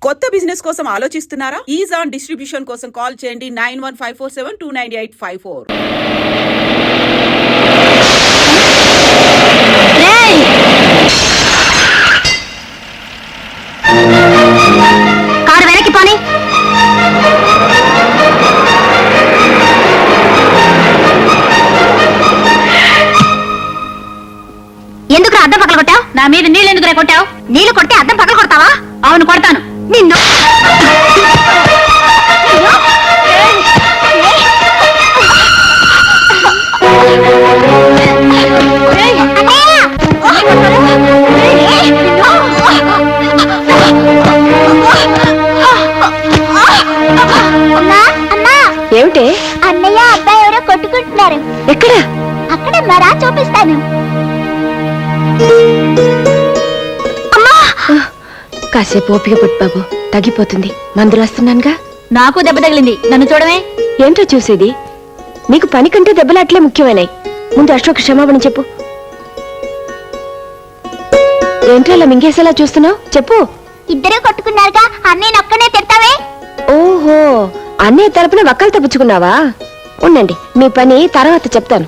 కొత్త బిజినెస్ కోసం ఆలోచిస్తున్నారా? ఈజాన్ డిస్ట్రిబ్యూషన్ కోసం కాల్ చేయండి 9154729854. కారు వెనక్కి పోనీ. ఎందుకు అద్దం పక్కన కొట్టావు? నా మీద నీళ్ళు ఎందుకు కొట్టావు? నీళ్లు కొడితే అద్దం పక్కన కొడతావా? అవును కొడతాను. నిన్ను ఏమిటి? అన్నయ్య అబ్బాయి ఎవరో కొట్టుకుంటున్నారు. ఎక్కడ? అక్కడ మరా చూపిస్తాను. కాసేపు ఓపిక పట్టు బాబు, తగ్గిపోతుంది. మందులు వస్తున్నానుగా. నాకు దెబ్బ తగిలింది, నన్ను చూడమే. ఏంటో చూసేది? నీకు పని కంటే దెబ్బలు అట్లే ముఖ్యమైనాయి. ముందు అశోక్ క్షమాపణ చెప్పు. ఏంటో అలా మింగేసేలా చూస్తున్నావు? చెప్పు. ఇద్దరే కొట్టుకున్నారుగా, అన్నయ్య ఒక్కనే తిడతావే. ఓహో, అన్నయ్య తరపున వక్కలు తప్పుచుకున్నావా? ఉండండి, మీ పని తర్వాత చెప్తాను.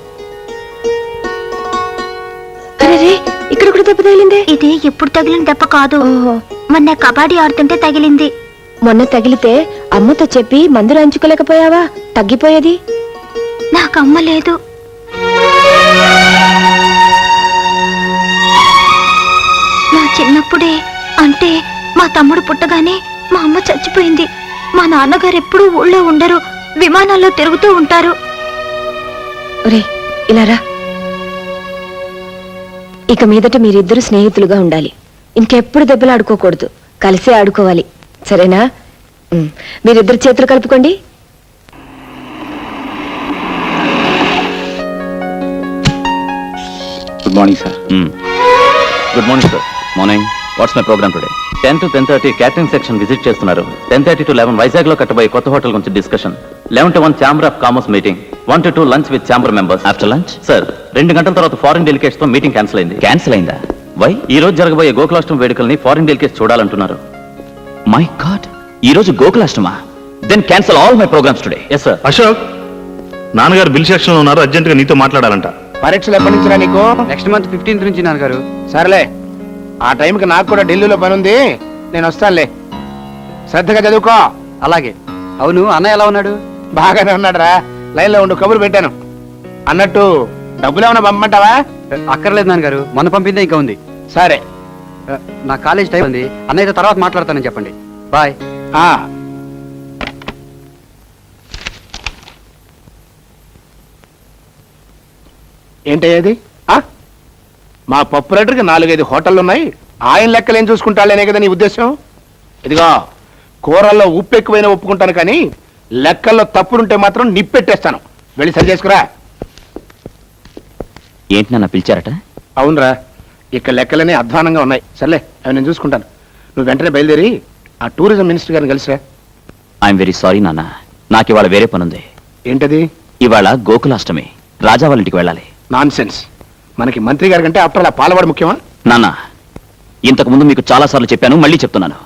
అరే, ఇక్కడ కూడా దెబ్బ తగిలిందే. ఇది ఎప్పుడు తగిలిన దెబ్బ కాదు. ఓహో, మొన్న కబడ్డీ ఆడుతుంటే తగిలింది. మొన్న తగిలితే అమ్మతో చెప్పి మందులు అంచుకోలేకపోయావా? తగ్గిపోయేది. నాకు అమ్మ లేదు. నా చిన్నప్పుడే, అంటే మా తమ్ముడు పుట్టగానే మా అమ్మ చచ్చిపోయింది. మా నాన్నగారు ఎప్పుడూ ఊళ్ళో ఉండరు, విమానాల్లో తిరుగుతూ ఉంటారు. ఒరే, ఇలా రా. ఇక మీదట మీరిద్దరు స్నేహితులుగా ఉండాలి. ఇంకెప్పుడు దెబ్బలు ఆడుకోకూడదు, కలిసే ఆడుకోవాలి. సరేనా? మీరిద్దరు చేతులు కలుపుకోండి. Good morning sir. Good morning sir. Morning. What's my programme today? 10 to 10:30 catering section visit చేస్తున్నారు. 10:30 to 11 వైజాగ్ లో కట్టబోయే కొత్త హోటల్ గురించి discussion. 11 to 1 chamber of commerce meeting. 1 to 2 lunch with chamber members. After lunch sir 2 గంటల తర్వాత foreign delegates తో meeting cancel అయింది. Cancel అయిందా? Why? ఈ రోజు జరగబోయే గోకులాష్టమి వేడుకల్ని ఫారిన్ డెలికేట్స్ చూడాలంటున్నారు. మై గాడ్, ఈ రోజు గోకులాష్టమా? Then cancel all my programmes today. Yes sir. Ashok, నాన్నగారు బిల్ సెక్షన్ లో ఉన్నారు, అర్జెంట్ గా నీతో మాట్లాడాలంట. పరీక్షలు ఎప్పటి నుంచి రా నీకు? నెక్స్ట్ మంత్ 15th నుంచి నాన్నగారు. సరేలే, ఆ టైంకి నాకు కూడా ఢిల్లీలో పని ఉంది, నేను వస్తానులే. శ్రద్ధగా చదువుకో. అలాగే. అవును, అన్నయ్య ఎలా ఉన్నాడు? బాగానే ఉన్నాడు రా. లైన్ లో ఉండు, కబురు పెట్టాను. అన్నట్టు డబ్బులు ఏమైనా పంపమంటావా? అక్కర్లేదు నాన్నగారు, మొన్న పంపిందే ఇంకా ఉంది. సరే. నా కాలేజ్ టైం ఉంది, అన్నయ్యతో తర్వాత మాట్లాడతానని చెప్పండి. బాయ్. ఏంటయ్యేది? మా పప్పు రేటర్కి 4-5 హోటళ్ళు ఉన్నాయి, ఆయన లెక్కలు ఏం చూసుకుంటాలేనే కదా నీ ఉద్దేశం? ఇదిగో, కూరల్లో ఉప్పు ఎక్కువైనా ఒప్పుకుంటాను, కానీ లెక్కల్లో తప్పులుంటే మాత్రం నిప్పెట్టేస్తాను. వెళ్ళి సరి చేసుకురా. ఏంటి నాన్న పిలిచారట? అవునరా, ఇక్కడ లెక్కలనే అధ్వానంగా ఉన్నాయి. సర్లే, అవి నేను చూసుకుంటాను. నువ్వు వెంటనే బయలుదేరి ఆ టూరిజం మినిస్టర్ గారిని కలిసిరా. ఐఎమ్ వెరీ సారీ నాన్న, నాకు ఇవాళ వేరే పనుంది. ఏంటది? ఇవాళ గోకులాష్టమి, రాజా వాళ్ళ ఇంటికి వెళ్ళాలి. Non sense. మనకి మంత్రి గారి కంటే ఆఫ్టర్ అలా పాలవాడు ముఖ్యమా? నాన్న, ఇంతకు ముందు మీకు చాలా సార్లు చెప్పాను, మళ్ళీ చెప్తున్నాను.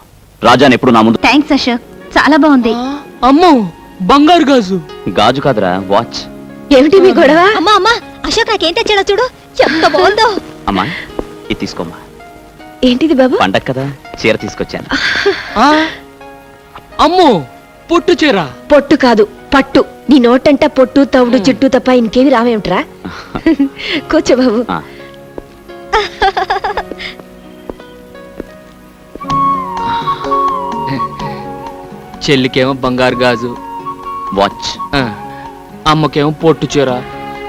రాజాని ఎప్పుడు నా ముందు. థ్యాంక్స్ అశోక్, చాలా బాగుంది. అమ్మో, బంగారు గాజు. గాజు కాదురా, వాచ్. ఏమిటి మీ గొడవ? అమ్మా అమ్మా, అశోక్ నాకేం తెచ్చాడో చూడు, ఎంత బాగుందో. అమ్మా, ఇది తీసుకోమ్మా. ఏంటిది బాబు? పండగ కదా, చీర తీసుకొచ్చాను. అమ్మో, పొట్టు చీర. పొట్టు కాదు, పట్టు. నీ నోటంట పొట్టు, తవుడు, చుట్టూ తప్ప ఇంకేమి రావేమిట్రా? కూర్చో బాబు. చెల్లికేమో బంగారు గాజు, వాచ్. అమ్మకేమో పొట్టు చీర,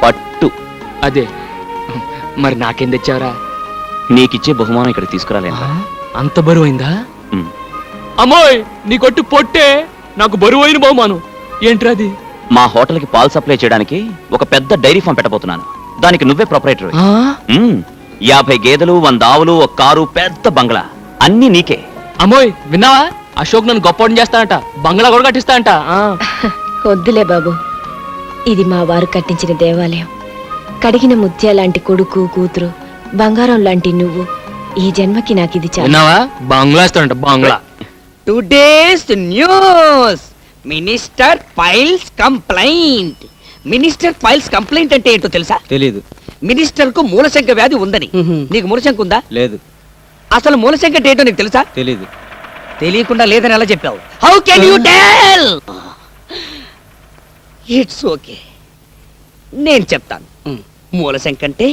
పట్టు. అదే. మరి నాకేం తెచ్చావరా? నీకిచ్చే బహుమానం ఇక్కడ తీసుకురాలేదా? అంత బరువైందా? అమ్మోయ్, నీ కొట్టు పొట్టే, నాకు బరువైన బహుమానం. ఏంట్రది? మా హోటల్కి పాలు సప్లై చేయడానికి ఒక పెద్ద డైరీ ఫామ్ పెట్టబోతున్నాను. దానికి నువ్వే ప్రొపరైటర్. 50 గేదెలు, 100 ఆవులు, ఒక కారు, పెద్ద బంగ్లా, అన్ని నీకే. అమ్మోయ్, విన్నావా? అశోక్ నన్ను గొప్పని చేస్తానంట, బంగ్లా కూడా కట్టిస్తానంట. వద్దులే బాబు, ఇది మా వారు కట్టించిన దేవాలయం. కడిగిన ముత్యాలాంటి కొడుకు, కూతురు, బంగారం లాంటి నువ్వు. ఈ జన్మకి నాకు ఇది చాలు. విన్నావా? బంగ్లా ఇస్తానంట, బంగ్లా. Today's news minister files complaint. Minister files complaint అంటే ఏంటో తెలుసా? తెలీదు. మినిస్టర్ కు మూలశంక వ్యాధి ఉందని. నీకు మూలశంక ఉందా? లేదు. అసలు మూలశంక అంటే ఏంటో నీకు తెలుసా? తెలీదు. తెలియకుండా లేదని ఎలా చెప్పావు? How can you tell? It's okay, నేను చెప్తాను. మూలశంక అంటే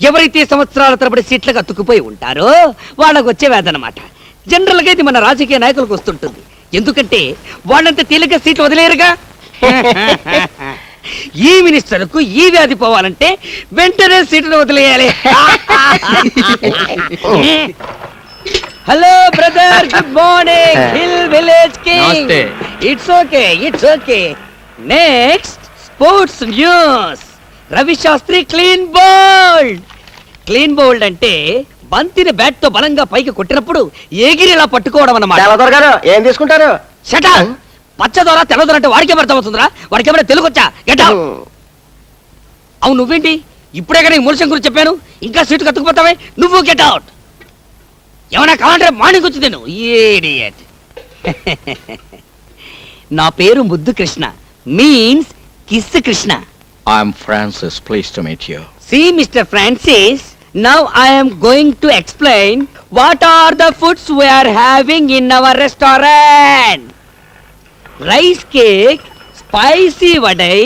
ఎవరైతే సంవత్సరాల తరబడి సీట్లకు అతుక్కుపోయి ఉంటారో వాళ్ళకు వచ్చే వ్యాధి అన్నమాట. జనరల్ గా ఇది మన రాజకీయ నాయకులకు వస్తుంటుంది. ఎందుకంటే వాళ్ళంత తేలిక సీట్లు వదిలేరుగా. ఈ మినిస్టర్ కు ఈ వ్యాధి పోవాలంటే వెంటనే సీట్లు వదిలేయాలి. Hello brother, good morning. Hill village king. నమస్తే. It's okay, it's okay. Next sports news. Ravi Shastri clean bowled. Clean bowled అంటే బంతిని బ్యాట్ తో బలంగా పైకి కొట్టినప్పుడు ఎగిరిలా పట్టుకోవడం అన్నమాట. ఏం తీసుకుంటారు? షటా పచ్చదొర తెల్లదొర అంటే వాడికే అర్థమవుతుందిరా. వాడికేమైనా తెలుగు వచ్చా? Get out. అవును, నువ్వేంటి ఇప్పుడే కానీ మూలశం గురించి చెప్పాను, ఇంకా సీటు కత్తుకుపోతావే? నువ్వు గెట్ అవుట్. ఏమైనా కావాలంటే మార్నింగ్ వచ్చి నేను ఇడియట్. నా పేరు ముద్దు Krishna, means kiss Krishna. I'm Francis. Pleased to meet you. See, Mr. Francis, now I am going to explain what are the foods we are having in our restaurant. Rice cake, spicy vadai,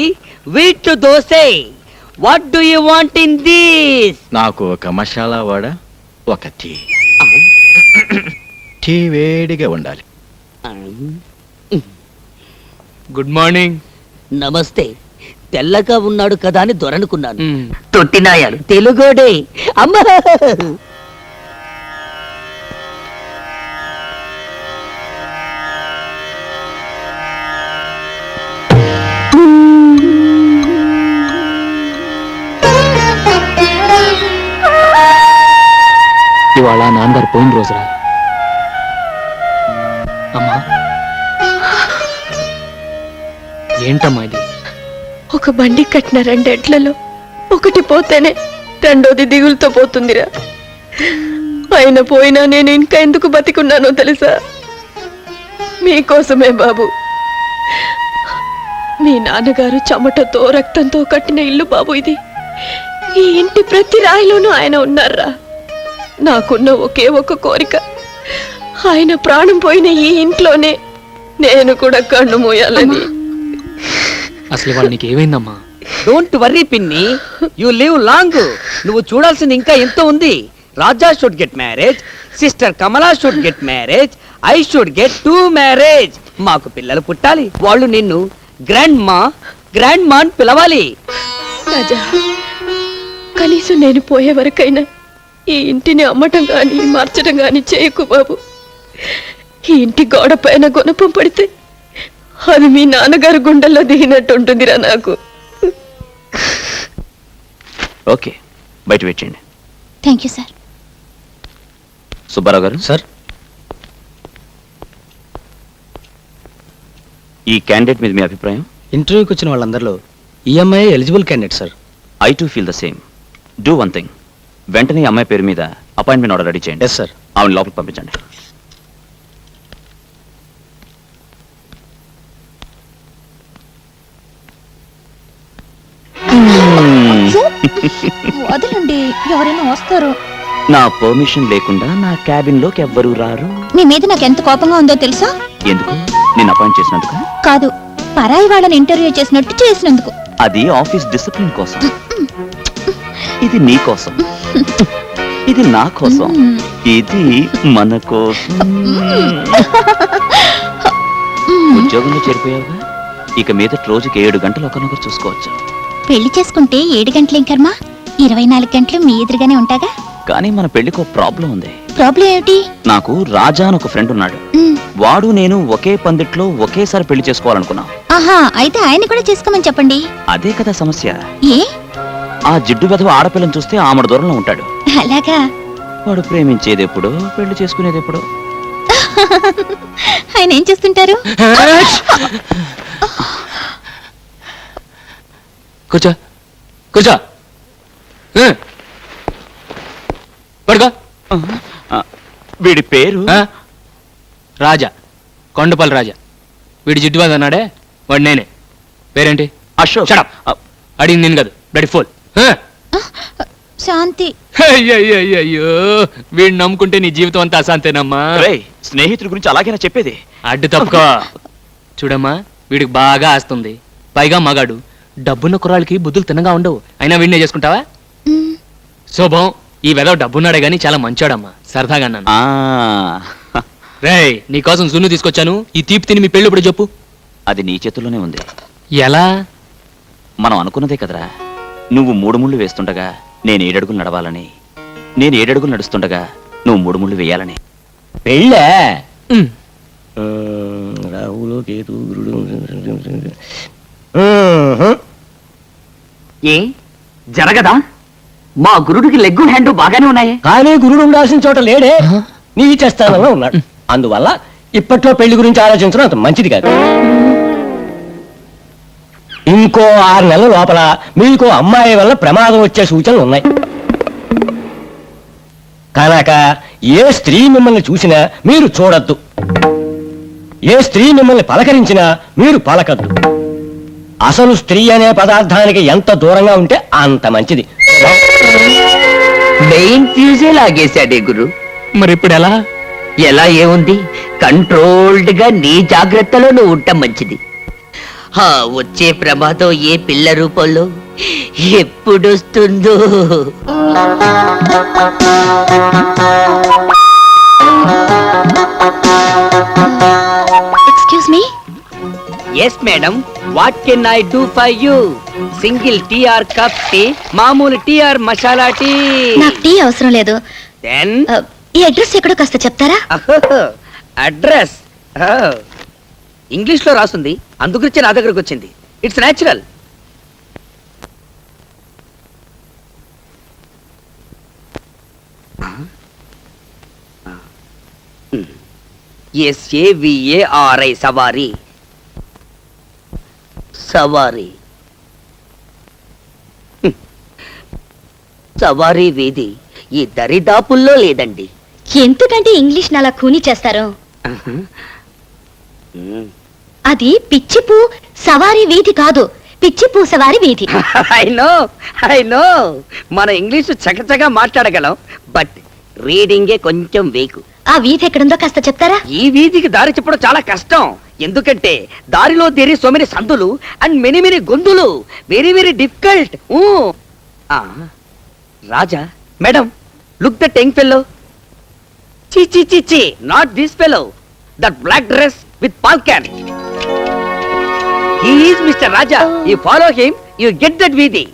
wheat dosai. What do you want in this? నాకు ఒక మసాలా వడ, ఒక tea. Tea వేడిగా ఉండాలి. Good morning. నమస్తే. తెల్లగా ఉన్నాడు కదా అని దొరనుకున్నాను. మ్. తొట్టినాయాలు తెలుగోడే. అమ్మా, ఇవాళ నాన్నగారు పోయిన రోజురా. అమ్మా, ఏంటమ్మా ఇది? ఒక బండి కట్టిన 2 ఎడ్లలో ఒకటి పోతేనే రెండోది దిగులుతో పోతుందిరా. ఆయన పోయినా నేను ఇంకా ఎందుకు బతికున్నానో తెలుసా? మీకోసమే బాబు. మీ నాన్నగారు చెమటతో రక్తంతో కట్టిన ఇల్లు బాబు ఇది. ఈ ఇంటి ప్రతి రాయిలోనూ ఆయన ఉన్నారా. నాకున్న ఒకే ఒక కోరిక, ఆయన ప్రాణం పోయిన ఈ ఇంట్లోనే నేను కూడా కన్ను మూయాలని. అసలు ఇవాళ నీకు ఏమైందమ్మా? డోంట్ వర్రీ పిన్ని, యు లివ్ లాంగ్. నువ్వు చూడాల్సింది ఇంకా ఎంతో ఉంది. Raja should get marriage, sister Kamala should get marriage, I should get 2 marriage. మాకు పిల్లలు పుట్టాలి. వాళ్ళు నిన్ను గ్రాండ్ మా అని పిలవాలి. రాజా, కనీసం నేను పోయే వరకైనా ఈ ఇంటిని అమ్మటం గాని మార్చడం గాని చేయకు బాబు. ఈ ఇంటి గోడ పైన గుణపం పడితే అది మీ నాన్నగారు గుండెల్లో దిగినట్టు ఉంటుందిరా నాకు. ఓకే, బయట పెట్టండి. Thank you sir. సుబ్బారావు గారు సార్, ఈ క్యాండిడేట్ మీద మీ అభిప్రాయం? ఇంటర్వ్యూకి వచ్చిన వాళ్ళందరిలో EMI eligible candidate sir. I too feel the same. Do one thing, వెంటనే ఈ అమ్మాయి పేరు మీద అపాయింట్మెంట్ ఆర్డర్ రెడీ చేయండి. Yes sir. ఆవిడ లోపలికి పంపించండి. వదలండి, ఎవరైనా వస్తారు. నా పర్మిషన్ లేకుండా నా క్యాబిన్ లోకి ఎవ్వరూ రారు. మీ మీద నాకు ఎంత కోపంగా ఉందో తెలుసా? ఎందుకు? నేను అపాయింట్ చేసినందుకు కాదు, పరాయి వాళ్ళని ఇంటర్వ్యూ చేసినట్టు చేసినందుకు. అది ఆఫీస్ డిసిప్లిన్ కోసం. ఇది నీ కోసం, ఇది నా కోసం, ఇది మన కోసం. ఉద్యోగంలో చేరిపోయావుగా, ఇక మీద రోజుకి 7 గంటలు ఒకరినొకరు చూసుకోవచ్చు. పెళ్లి చేసుకుంటే 7 గంటలేం కర్మ, 24 గంటలు మీ ఎదురుగానే ఉంటాగా. కానీ మన పెళ్లికి ఒక ప్రాబ్లం ఉంది. ప్రాబ్లం ఏమిటి? నాకు రాజా అని ఒక ఫ్రెండ్ ఉన్నాడు. వాడు నేను ఒకే పందిట్లో ఒకేసారి పెళ్లి చేసుకోవాలనుకున్నాం. ఆహా, అయితే ఆయన కూడా చేసుకోమని చెప్పండి. అదే కదా సమస్య. ఏ? ఆ జిడ్డు వెధవ ఆడపిల్లని చూస్తే ఆమెడ దూరంలో ఉంటాడు. అలాగా? వాడు ప్రేమించేది ఎప్పుడు, పెళ్లి చేసుకునేది ఎప్పుడు? ఆయన ఏం చేస్తుంటారు? కూర్చో, కూర్చో. పడుకో. వీడి పేరు రాజా. కొండపల్లి రాజా. వీడి జిడ్డువాది అన్నాడే వాడు నేనే. పేరేంటి? అశోక్. Shut up. అడిగింది నేను కాదు, బ్లడీ ఫోల్. శాంతి. అయ్యో వీడిని నమ్ముకుంటే నీ జీవితం అంతా అశాంతేనమ్మా. స్నేహితుడి గురించి అలాగైనా చెప్పేది. అడ్డు తప్పుకో. చూడమ్మా, వీడికి బాగా ఆస్తుంది, పైగా మగాడు. డబ్బున్న కుర్రాళ్ళకి బుద్ధులు తిన్నగా ఉండవు. అయినా వీడినే చేసుకుంటావా? శోభం, ఈ వెదవ డబ్బున్నాడే గానీ చాలా మంచోడమ్మా. సరదాగా అన్నాను. రేయ్, నీకోసం జున్ను తీసుకొచ్చాను. ఈ తీపి తిని మీ పెళ్ళి ఇప్పుడు చెప్పు. అది నీ చేతుల్లోనే ఉంది. ఎలా? మనం అనుకున్నదే కదరా. నువ్వు 3 ముళ్ళు వేస్తుండగా నేను 7 అడుగులు నడవాలని, నేను 7 అడుగులు నడుస్తుండగా నువ్వు 3 ముళ్ళు వేయాలని. పెళ్ళే ఉమ్. రాహులు కేతు ఏ జరగదా? మా గురుడికి లెగ్గు హ్యాండ్ బాగానే ఉన్నాయి. కానీ గురుడు ఉండాల్సిన చోట లేడే, నీచ స్థానంలో ఉన్నాడు. అందువల్ల ఇప్పట్లో పెళ్లి గురించి ఆలోచించడం అంత మంచిది కాదు. ఇంకో 6 నెలల లోపల మీకు అమ్మాయి వల్ల ప్రమాదం వచ్చే సూచనలు ఉన్నాయి కనుక ఏ స్త్రీ మిమ్మల్ని చూసినా మీరు చూడొద్దు, ఏ స్త్రీ మిమ్మల్ని పలకరించినా మీరు పలకద్దు. అసలు స్త్రీ అనే పదార్థానికి ఎంత దూరంగా ఉంటే అంత మంచిది. మెయిన్ ఫ్యూజే లాగేశాడే గురు. మరి ఇప్పుడు ఎలా? ఎలా ఏముంది, కంట్రోల్డ్ గా నీ జాగ్రత్తలో నువ్వు ఉండటం మంచిది. వచ్చే ప్రమాదం ఏ పిల్ల రూపంలో ఎప్పుడొస్తుందో. Excuse me. Yes madam, what can I do for you? Single tea or cup tea, మామూలు టీ ఆర్ మసాలా టీ? నాకు టీ అవసరం లేదు. దెన్ ఈ అడ్రస్ ఎక్కడో కాస్త చెప్తారా? అడ్రస్ ఇంగ్లీష్ లో రాస్తుంది, అందుగురించి నా దగ్గరకు వచ్చింది. It's natural. SAVARI సవారీ. సవారీ సవారీ వీధి ఈ దరిదాపుల్లో లేదండి. ఎందుకంటే ఇంగ్లీష్ అలా ఖూనీ చేస్తారు? అది పిచ్చిపూ సవారీ వీధి కాదు, పిచ్చిపూ సవారీ వీధి. ఐ నో మన ఇంగ్లీష్ చకచగా మాట్లాడగలం, బట్ రీడింగే కొంచెం వేకు. ఆ వీధి ఎక్కడుందో కాస్త చెప్తారా? ఈ వీధికి దారి చెప్పడం చాలా కష్టం, ఎందుకంటే దారిలో దేరి సో మెనీ సందులు అండ్ మెనీ మెనీ గొంతులు. Very very difficult. Raja madam, look that young fellow. చి చి చి చి, not this fellow, that black dress with palcan. He is Mr. Raja. You follow him, you get that Vidhi.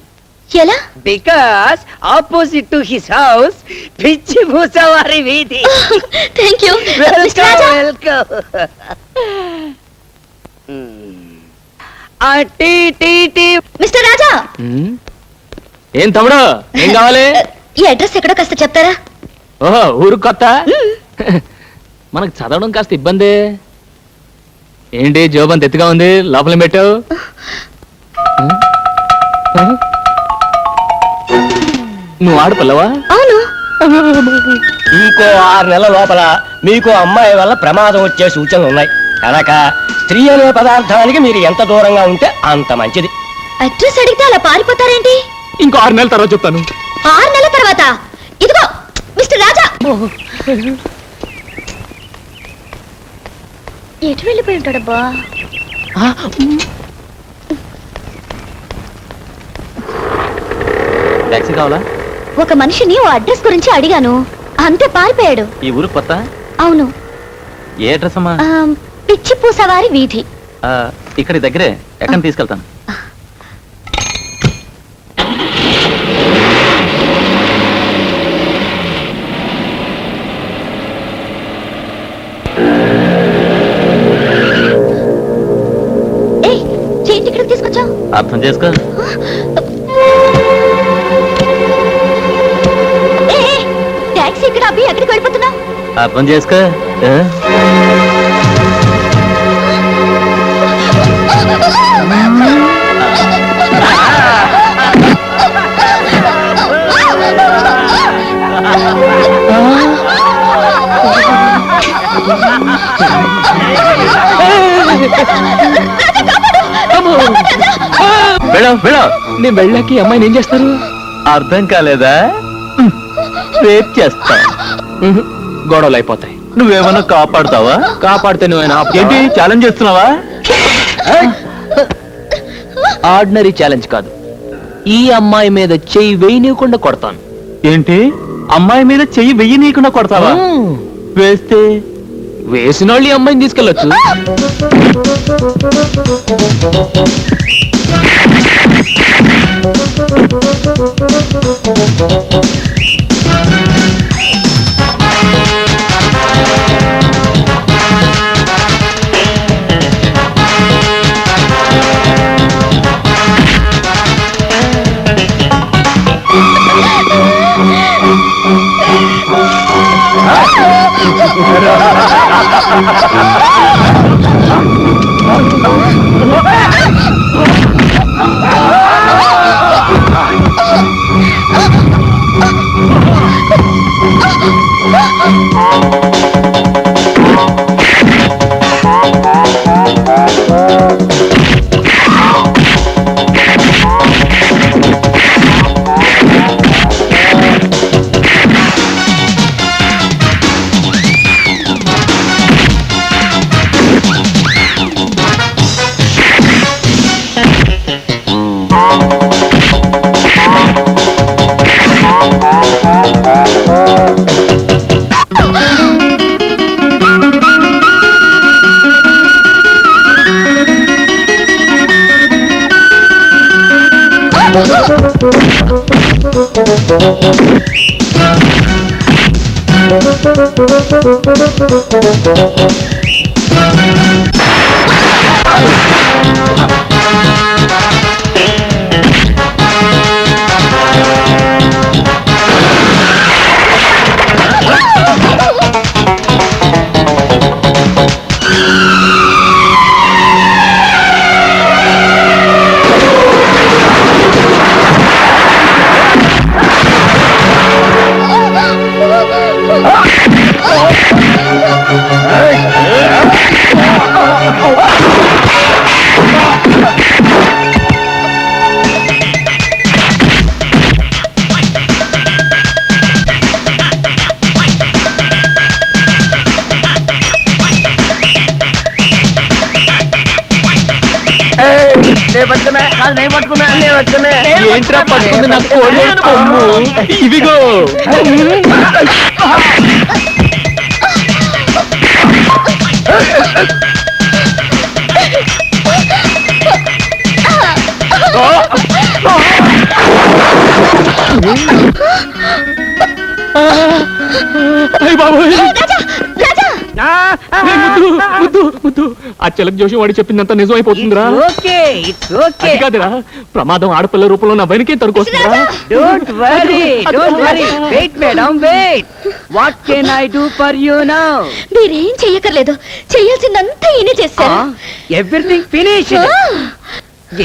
ఎలా? Because opposite to his house, Pichi Musavari Vidhi. Thank you. Welcome. Tea tea tea. Mister Raja, ఏం తమ్ముడు, ఏం కావాలి? ఈ address ఎక్కడో కాస్త చెప్తారా? ఓహో, ఊరు కొత్త. మనకు చదవడం కాస్త ఇబ్బంది. ఏంటి జోబంత ఎత్తుగా ఉంది, లోపల పెట్టావు? నువ్వు ఆడపిల్లవా? అవును. ఇంకో 6 నెలల లోపల మీకు అమ్మాయి వల్ల ప్రమాదం వచ్చే సూచనలు ఉన్నాయి కనుక స్త్రీ అనే పదార్థానికి మీరు ఎంత దూరంగా ఉంటే అంత మంచిది. అడ్రస్ అడిగితే అలా పారిపోతారేంటి? ఇంకో 6 నెలల తర్వాత చెప్తాను. 6 నెలల తర్వాత? ఇదిగో మిస్టర్ రాజా. ఎటు వెళ్ళిపోయి ఉంటాడబ్బా? టాక్సీ కావాలా? ఒక మనిషిని ఓ అడ్రస్ గురించి అడిగాను, అంతే పారిపోయాడు. ఈ ఊరు కొత్త? అవును. ఏ అడ్రస్ అమ్మా? పిచ్చిపూ సవారీ వీధి. ఇక్కడ దగ్గరే, ఎక్కడ తీసుకెళ్తాను. ఏంటి ఇక్కడికి తీసుకొచ్చావు? అర్థం చేసుకో. టాక్సీ ఇక్కడ అబ్బి ఎక్కడికి వెళ్ళిపోతున్నావు? అర్థం చేసుకో. నేను వెళ్ళాక ఈ అమ్మాయిని ఏం చేస్తారు? అర్థం కాలేదా? రేప్ చేస్తా. గొడవలు అయిపోతాయి. నువ్వేమన్నా కాపాడుతావా? కాపాడితే నువ్వేనా? ఏంటి ఛాలెంజ్ చేస్తున్నావా? ఆర్డినరీ ఛాలెంజ్ కాదు, ఈ అమ్మాయి మీద చెయ్యి వేయనీయకుండా కొడతాను. ఏంటి అమ్మాయి మీద చెయ్యి వెయ్యి నీకుండా కొడతావా? వేస్తే వేసిన వాళ్ళు ఈ అమ్మాయిని తీసుకెళ్ళొచ్చు. ఏంట్రా పట్టుకుంది నా కోడి కొమ్ము? ఇవిగో ఆ చిలక జోషి వాడి చెప్పిందంత నిజం అయిపోతుందిరా. అది కాదురా, ప్రమాదం ఆడపిల్ల రూపంలో నా వెనకే తరుకొస్తుందిరా. Don't worry, don't worry. Wait, madam, wait. What can I do for you now? మీరేం చెయ్యకర్లేదు, చెయ్యాల్సిందంతా ఈయనే చేశారు. Everything finished.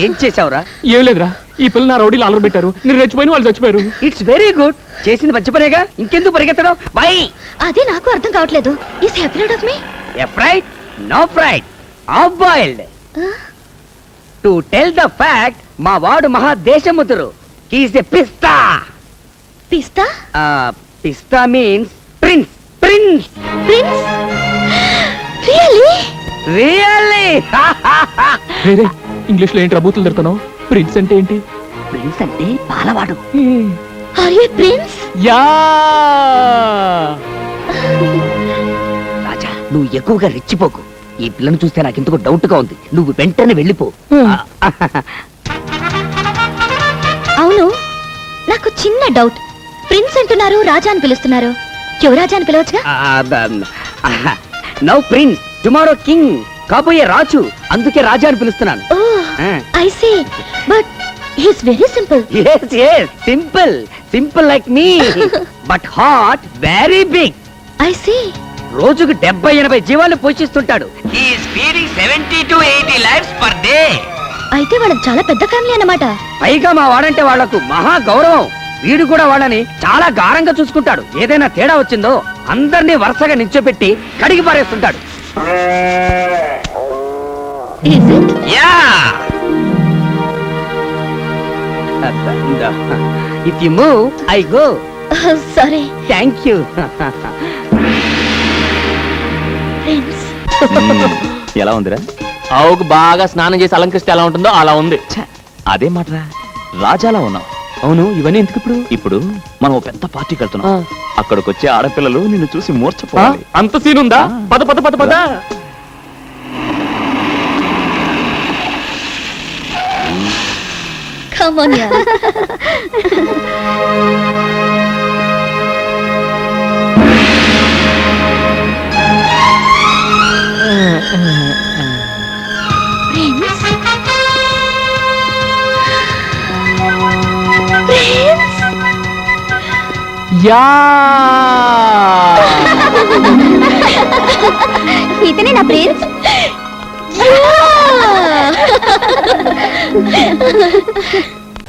ఏం చేసావురా? ఏం లేదురా, ఈ పిల్ల నా రౌడీలు ఆలర పెట్టారు, నేను రెచ్చిపోయిన వాళ్ళు చచ్చిపోయారు. It's very good. చేసింది మంచి పనేగా, ఇంకెందుకు పరిగెత్తడం? వై? అదే నాకు అర్థం కావట్లేదు. Is afraid of me? Afraid? No fright. Half boiled. To tell the fact, మా వాడు మహా దేశముతురు. He is a pista. పిస్తా? Pista means prince. Prince. Prince? Really? Really? వేరే ఇంగ్లీష్ లో ఏంటి రబూతులు దొరుకుతున్నావు? ప్రిన్స్ అంటే ఏంటి? ప్రిన్స్ అంటే పాలవాడు. Are you prince? Yeah. Raja, నువ్వు ఎక్కువగా రెచ్చిపోకు. ఈ పిల్లను చూస్తే నాకు ఎందుకు డౌట్ గా ఉంది. నువ్వు వెంటనే వెళ్ళిపో. అవును, నాకు చిన్న డౌట్. ప్రిన్స్ అంటున్నారు, రాజా అని పిలుస్తున్నారు. యువరాజా అని పిలవచ్చుగా? Now prince, tomorrow king. కాబోయే రాజు, అందుకే రాజా అని పిలుస్తున్నాను. I see, but he's very simple. Yes, yes, simple. Simple like me. But heart very big. I see. రోజుకు 70-80 జీవాలు పోషిస్తుంటాడు. He is feeding 70 to 80 lives per day. అయితే వాళ్ళకి చాలా పెద్ద ఫ్యామిలీ అన్నమాట. పైగా మా వాడంటే వాళ్లకు మహా గౌరవం. వీడు కూడా వాళ్ళని చాలా గారంగా చూసుకుంటాడు. ఏదైనా తేడా వచ్చిందో అందరినీ వరుసగా నిల్చోపెట్టి కడిగి పారేస్తుంటాడు. Is it? Yeah. If you move, I go. Sorry. Thank you. Prince. ఎలా ఉందిరా? ఆవుకు బాగా స్నానం చేసి అలంకరిస్తే ఎలా ఉంటుందో అలా ఉంది. అదే మాటరా, రాజాలా ఉన్నావు. అవును, ఇవన్నీ ఎందుకు ఇప్పుడు? ఇప్పుడు మనం ఓ పెద్ద పార్టీకి వెళ్తున్నాం. అక్కడికి వచ్చే ఆడపిల్లలు నిన్ను చూసి మూర్చపోవాలి. అంత సీన్ ఉందా? పద పద పద పద. Come on, yeah. Prince. Prince. Yeah ఇతనే నా prince.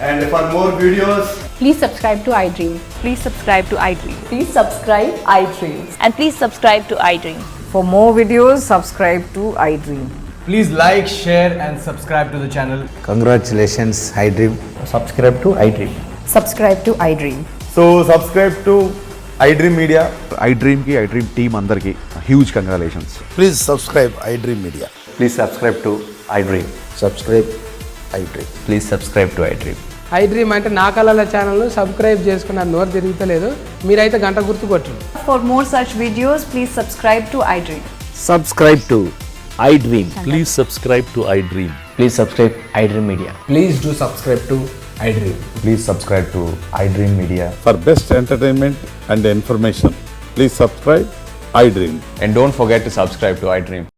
And for more videos, Please subscribe to iDream. Please subscribe to iDream. Please subscribe iDream. And please subscribe to iDream. For more videos, subscribe to iDream. please like, share, and subscribe to the channel. Congratulations iDream. Subscribe to iDream. Subscribe to iDream. So subscribe to iDream Media. iDream కి iDream team అందరికి huge congratulations. Please subscribe iDream Media. Please subscribe to iDream. Subscribe iDream. Please subscribe to iDream. iDream అంటే నా కళల channel subscribe చేసుకున్న నోరు తిరుగుతలేదు. మీరైతే గంట గుర్తు కొట్టండి. For more such videos, please subscribe to iDream. Subscribe to iDream. Please subscribe to iDream. Please subscribe iDream Media. Please do subscribe to iDream. Please subscribe to iDream Media. For best entertainment and information, please subscribe iDream. And don't forget to subscribe to iDream.